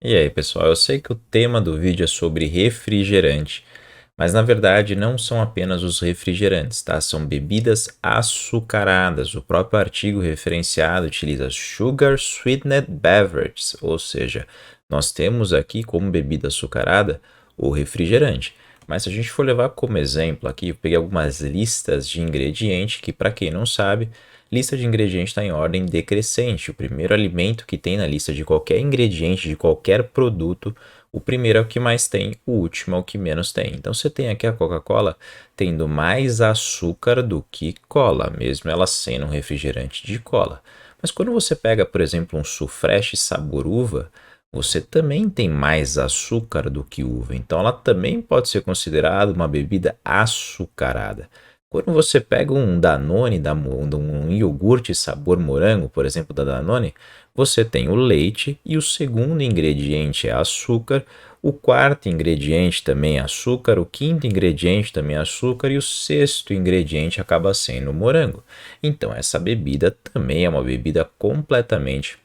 E aí, pessoal, eu sei que o tema do vídeo é sobre refrigerante, mas na verdade não são apenas os refrigerantes, tá? São bebidas açucaradas. O próprio artigo referenciado utiliza Sugar Sweetened Beverages, ou seja, nós temos aqui como bebida açucarada o refrigerante. Mas se a gente for levar como exemplo aqui, eu peguei algumas listas de ingredientes que, para quem não sabe, lista de ingredientes está em ordem decrescente. O primeiro alimento que tem na lista de qualquer ingrediente, de qualquer produto, o primeiro é o que mais tem, o último é o que menos tem. Então você tem aqui a Coca-Cola tendo mais açúcar do que cola, mesmo ela sendo um refrigerante de cola. Mas quando você pega, por exemplo, um Sufresh sabor uva, você também tem mais açúcar do que uva. Então ela também pode ser considerada uma bebida açucarada. Quando você pega um Danone, um iogurte sabor morango, por exemplo, da Danone, você tem o leite e o segundo ingrediente é açúcar, o quarto ingrediente também é açúcar, o quinto ingrediente também é açúcar e o sexto ingrediente acaba sendo o morango. Então, essa bebida também é uma bebida completamente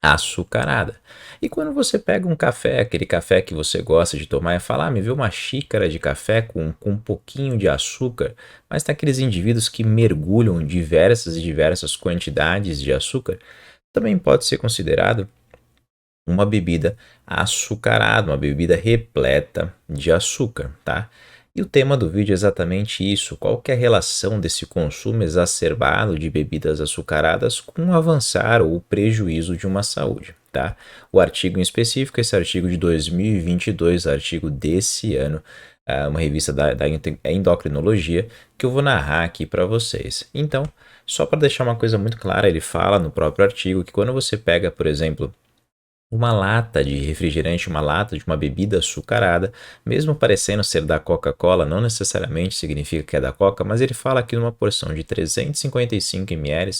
açucarada. E quando você pega um café, aquele café que você gosta de tomar e fala, me vê uma xícara de café com um pouquinho de açúcar, mas tem aqueles indivíduos que mergulham diversas e diversas quantidades de açúcar, também pode ser considerado uma bebida açucarada, uma bebida repleta de açúcar, tá? E o tema do vídeo é exatamente isso: qual que é a relação desse consumo exacerbado de bebidas açucaradas com o avançar ou o prejuízo de uma saúde, tá? O artigo em específico, esse artigo de 2022, artigo desse ano, uma revista da endocrinologia, que eu vou narrar aqui para vocês. Então, só para deixar uma coisa muito clara, ele fala no próprio artigo que quando você pega, por exemplo, uma lata de refrigerante, uma lata de uma bebida açucarada, mesmo parecendo ser da Coca-Cola, não necessariamente significa que é da Coca, mas ele fala que numa porção de 355 ml,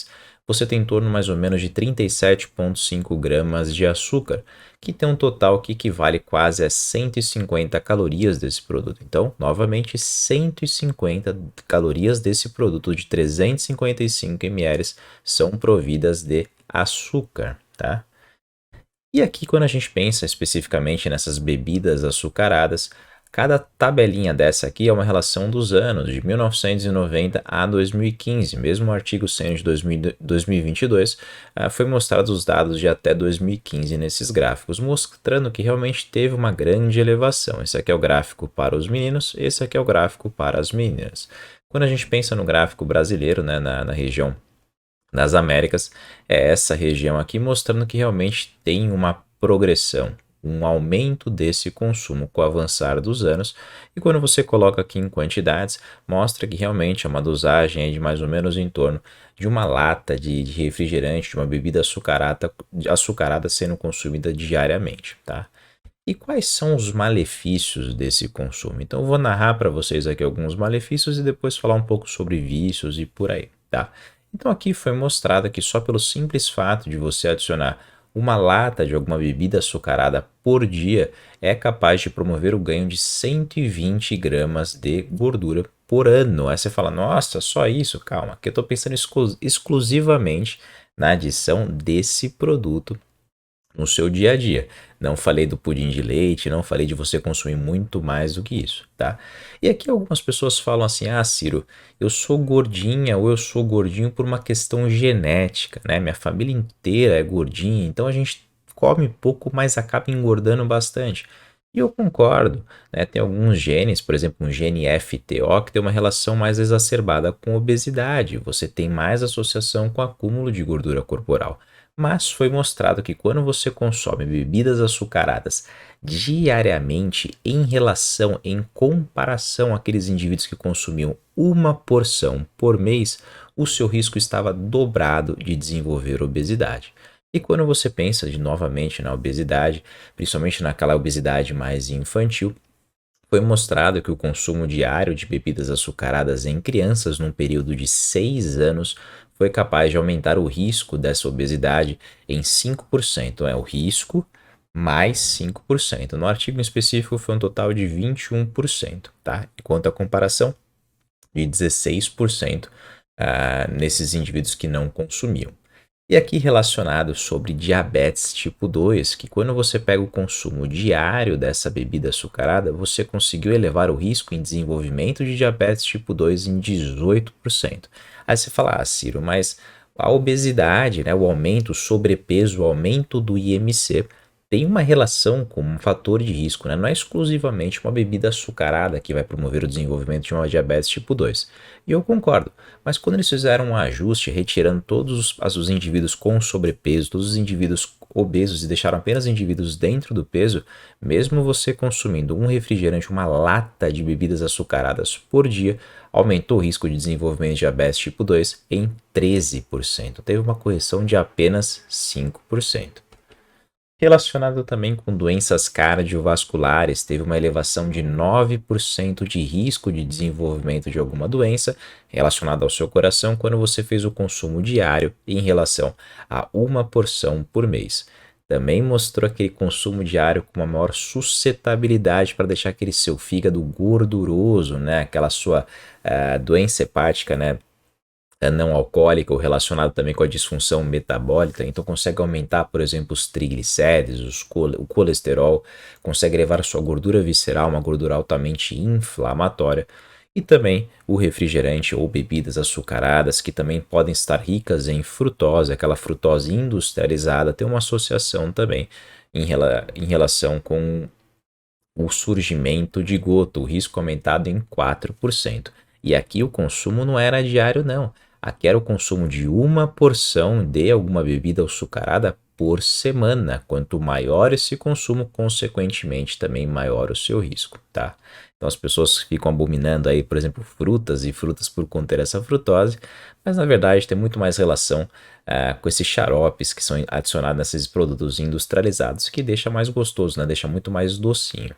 você tem em torno mais ou menos de 37,5 gramas de açúcar, que tem um total que equivale quase a 150 calorias desse produto. Então, novamente, 150 calorias desse produto de 355 ml são providas de açúcar, tá? E aqui, quando a gente pensa especificamente nessas bebidas açucaradas, cada tabelinha dessa aqui é uma relação dos anos, de 1990 a 2015. Mesmo o artigo sendo de 2022, foi mostrado os dados de até 2015 nesses gráficos, mostrando que realmente teve uma grande elevação. Esse aqui é o gráfico para os meninos, esse aqui é o gráfico para as meninas. Quando a gente pensa no gráfico brasileiro, né, na região nas Américas, é essa região aqui, mostrando que realmente tem uma progressão, um aumento desse consumo com o avançar dos anos. E quando você coloca aqui em quantidades, mostra que realmente é uma dosagem de mais ou menos em torno de uma lata de refrigerante, de uma bebida açucarada sendo consumida diariamente, tá? E quais são os malefícios desse consumo? Então, eu vou narrar para vocês aqui alguns malefícios e depois falar um pouco sobre vícios e por aí, tá? Então, aqui foi mostrado que só pelo simples fato de você adicionar uma lata de alguma bebida açucarada por dia é capaz de promover o ganho de 120 gramas de gordura por ano. Aí você fala, nossa, só isso? Calma, que eu estou pensando exclusivamente na adição desse produto no seu dia a dia. Não falei do pudim de leite, não falei de você consumir muito mais do que isso, tá? E aqui algumas pessoas falam assim: "Ah, Ciro, eu sou gordinha ou eu sou gordinho por uma questão genética, né? Minha família inteira é gordinha, então a gente come pouco, mas acaba engordando bastante." E eu concordo, né? Tem alguns genes, por exemplo, um gene FTO, que tem uma relação mais exacerbada com obesidade. Você tem mais associação com acúmulo de gordura corporal. Mas foi mostrado que quando você consome bebidas açucaradas diariamente, em comparação àqueles indivíduos que consumiam uma porção por mês, o seu risco estava dobrado de desenvolver obesidade. E quando você pensa novamente na obesidade, principalmente naquela obesidade mais infantil, foi mostrado que o consumo diário de bebidas açucaradas em crianças num período de 6 anos foi capaz de aumentar o risco dessa obesidade em 5%. É o risco mais 5%. No artigo em específico foi um total de 21%, tá? Enquanto a comparação de 16% nesses indivíduos que não consumiam. E aqui relacionado sobre diabetes tipo 2, que quando você pega o consumo diário dessa bebida açucarada, você conseguiu elevar o risco em desenvolvimento de diabetes tipo 2 em 18%. Aí você fala, ah, Ciro, mas a obesidade, né, o aumento, o sobrepeso, o aumento do IMC tem uma relação com um fator de risco, né? Não é exclusivamente uma bebida açucarada que vai promover o desenvolvimento de uma diabetes tipo 2. E eu concordo, mas quando eles fizeram um ajuste, retirando todos os indivíduos com sobrepeso, todos os indivíduos obesos e deixaram apenas indivíduos dentro do peso, mesmo você consumindo um refrigerante, uma lata de bebidas açucaradas por dia, aumentou o risco de desenvolvimento de diabetes tipo 2 em 13%. Teve uma correção de apenas 5%. Relacionado também com doenças cardiovasculares, teve uma elevação de 9% de risco de desenvolvimento de alguma doença relacionada ao seu coração quando você fez o consumo diário em relação a uma porção por mês. Também mostrou aquele consumo diário com uma maior suscetabilidade para deixar aquele seu fígado gorduroso, né? Aquela sua doença hepática, né? Não alcoólica ou relacionado também com a disfunção metabólica, então consegue aumentar, por exemplo, os triglicéridos, o colesterol, consegue levar a sua gordura visceral, uma gordura altamente inflamatória, e também o refrigerante ou bebidas açucaradas, que também podem estar ricas em frutose, aquela frutose industrializada, tem uma associação também em relação com o surgimento de gota, o risco aumentado em 4%. E aqui o consumo não era diário, não. Aqui era o consumo de uma porção de alguma bebida açucarada por semana. Quanto maior esse consumo, consequentemente também maior o seu risco, tá? Então as pessoas ficam abominando aí, por exemplo, frutas e frutas por conter essa frutose, mas na verdade tem muito mais relação com esses xaropes que são adicionados nesses produtos industrializados, que deixa mais gostoso, né? Deixa muito mais docinho.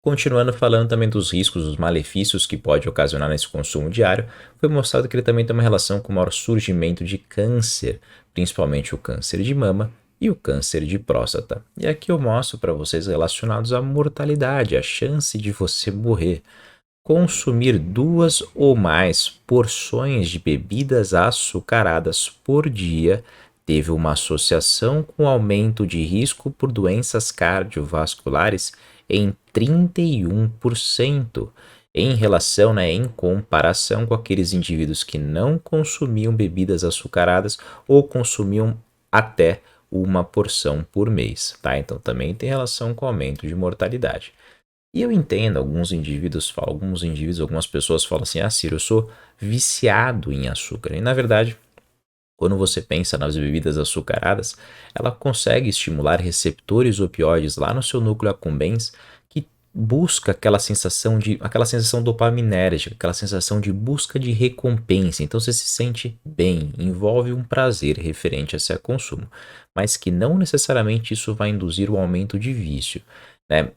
Continuando falando também dos riscos, dos malefícios que pode ocasionar nesse consumo diário, foi mostrado que ele também tem uma relação com o maior surgimento de câncer, principalmente o câncer de mama e o câncer de próstata. E aqui eu mostro para vocês relacionados à mortalidade, a chance de você morrer. Consumir 2 ou mais porções de bebidas açucaradas por dia teve uma associação com aumento de risco por doenças cardiovasculares em 31%, em relação, né, em comparação com aqueles indivíduos que não consumiam bebidas açucaradas ou consumiam até uma porção por mês, tá? Então também tem relação com o aumento de mortalidade. E eu entendo, algumas pessoas falam assim, ah, Ciro, eu sou viciado em açúcar. E na verdade, quando você pensa nas bebidas açucaradas, ela consegue estimular receptores opioides lá no seu núcleo accumbens que busca aquela sensação dopaminérgica, aquela sensação de busca de recompensa. Então você se sente bem, envolve um prazer referente a esse consumo, mas que não necessariamente isso vai induzir o aumento de vício, né?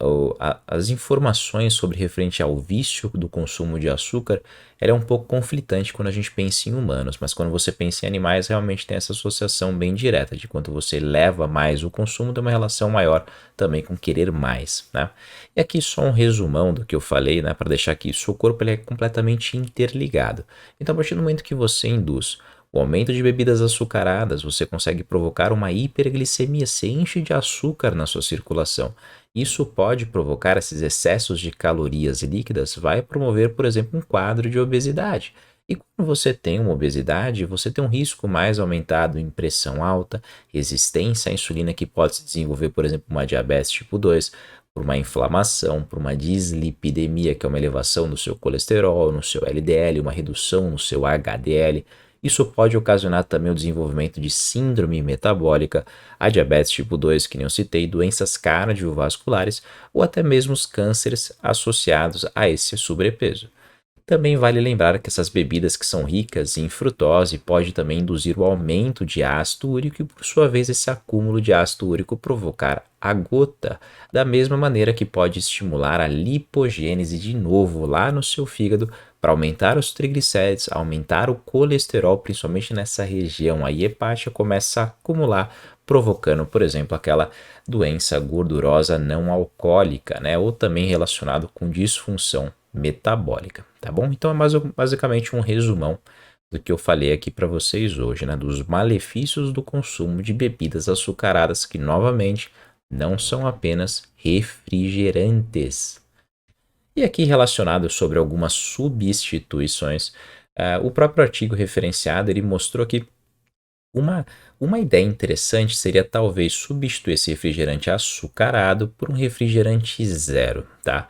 As informações sobre referente ao vício do consumo de açúcar, ela é um pouco conflitante quando a gente pensa em humanos, mas quando você pensa em animais, realmente tem essa associação bem direta, de quanto você leva mais o consumo, tem uma relação maior também com querer mais, né? E aqui só um resumão do que eu falei, né, para deixar que o seu corpo ele é completamente interligado. Então, a partir do momento que você induz o aumento de bebidas açucaradas, você consegue provocar uma hiperglicemia, se enche de açúcar na sua circulação. Isso pode provocar esses excessos de calorias líquidas, vai promover, por exemplo, um quadro de obesidade. E quando você tem uma obesidade, você tem um risco mais aumentado em pressão alta, resistência à insulina que pode se desenvolver, por exemplo, uma diabetes tipo 2, por uma inflamação, por uma dislipidemia, que é uma elevação do seu colesterol, no seu LDL, uma redução no seu HDL. Isso pode ocasionar também o desenvolvimento de síndrome metabólica, a diabetes tipo 2, que nem eu citei, doenças cardiovasculares ou até mesmo os cânceres associados a esse sobrepeso. Também vale lembrar que essas bebidas que são ricas em frutose pode também induzir o aumento de ácido úrico e, por sua vez, esse acúmulo de ácido úrico provocar a gota, da mesma maneira que pode estimular a lipogênese de novo lá no seu fígado para aumentar os triglicéridos, aumentar o colesterol, principalmente nessa região aí hepática, começa a acumular, provocando, por exemplo, aquela doença gordurosa não alcoólica, né? Ou também relacionado com disfunção metabólica, tá bom? Então é basicamente um resumão do que eu falei aqui para vocês hoje, né? Dos malefícios do consumo de bebidas açucaradas, que novamente não são apenas refrigerantes. E aqui relacionado sobre algumas substituições, o próprio artigo referenciado ele mostrou que uma, uma ideia interessante seria talvez substituir esse refrigerante açucarado por um refrigerante zero, tá?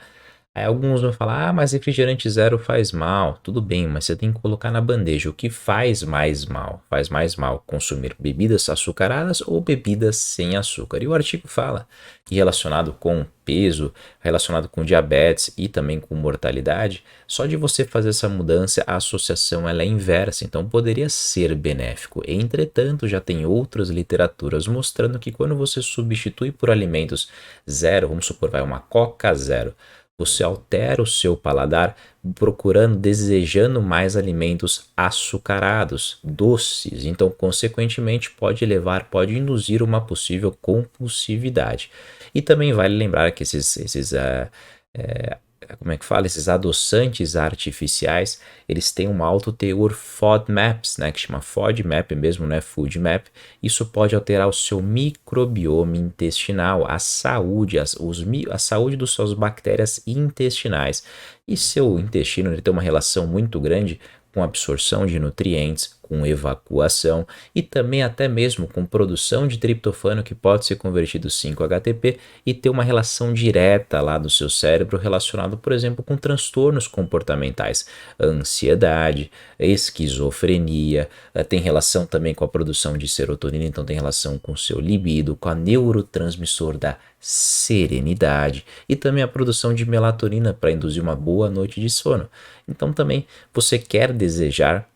Aí alguns vão falar, ah, mas refrigerante zero faz mal. Tudo bem, mas você tem que colocar na bandeja o que faz mais mal. Faz mais mal consumir bebidas açucaradas ou bebidas sem açúcar. E o artigo fala que relacionado com peso, relacionado com diabetes e também com mortalidade, só de você fazer essa mudança, a associação ela é inversa, então poderia ser benéfico. Entretanto, já tem outras literaturas mostrando que quando você substitui por alimentos zero, vamos supor, vai uma Coca zero, você altera o seu paladar procurando, desejando mais alimentos açucarados, doces. Então, consequentemente, pode induzir uma possível compulsividade. E também vale lembrar que como é que fala? Esses adoçantes artificiais, eles têm um alto teor FODMAPs, né, que chama FODMAP mesmo, né, Food Map. Isso pode alterar o seu microbioma intestinal, a saúde, a saúde das suas bactérias intestinais. E seu intestino ele tem uma relação muito grande com absorção de nutrientes, com evacuação e também até mesmo com produção de triptofano que pode ser convertido 5-HTP e ter uma relação direta lá do seu cérebro relacionado, por exemplo, com transtornos comportamentais, ansiedade, esquizofrenia, tem relação também com a produção de serotonina, então tem relação com o seu libido, com a neurotransmissor da serenidade e também a produção de melatonina para induzir uma boa noite de sono. Então também você quer desejar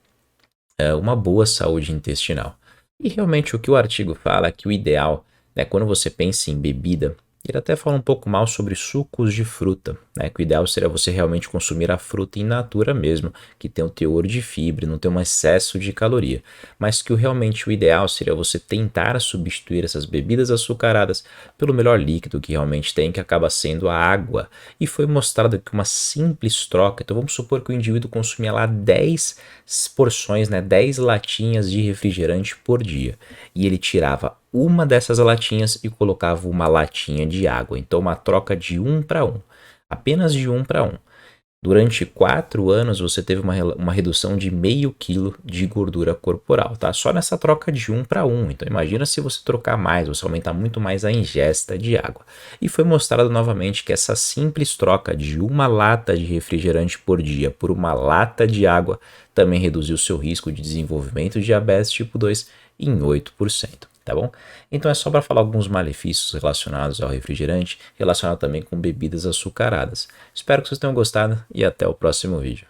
uma boa saúde intestinal. E realmente o que o artigo fala é que o ideal, né, quando você pensa em bebida, ele até fala um pouco mal sobre sucos de fruta, né, que o ideal seria você realmente consumir a fruta in natura mesmo, que tem um teor de fibra, não tem um excesso de caloria, mas que realmente o ideal seria você tentar substituir essas bebidas açucaradas pelo melhor líquido que realmente tem, que acaba sendo a água. E foi mostrado que uma simples troca, então vamos supor que o indivíduo consumia lá 10 porções, né, 10 latinhas de refrigerante por dia, e ele tirava uma dessas latinhas e colocava uma latinha de água. Então, uma troca de 1 para 1. Apenas de 1 para 1. Durante 4 anos, você teve uma redução de meio quilo de gordura corporal, tá? Só nessa troca de 1 para 1. Então, imagina se você trocar mais, você aumentar muito mais a ingesta de água. E foi mostrado novamente que essa simples troca de uma lata de refrigerante por dia por uma lata de água também reduziu o seu risco de desenvolvimento de diabetes tipo 2 em 8%. Tá bom? Então é só para falar alguns malefícios relacionados ao refrigerante, relacionado também com bebidas açucaradas. Espero que vocês tenham gostado e até o próximo vídeo.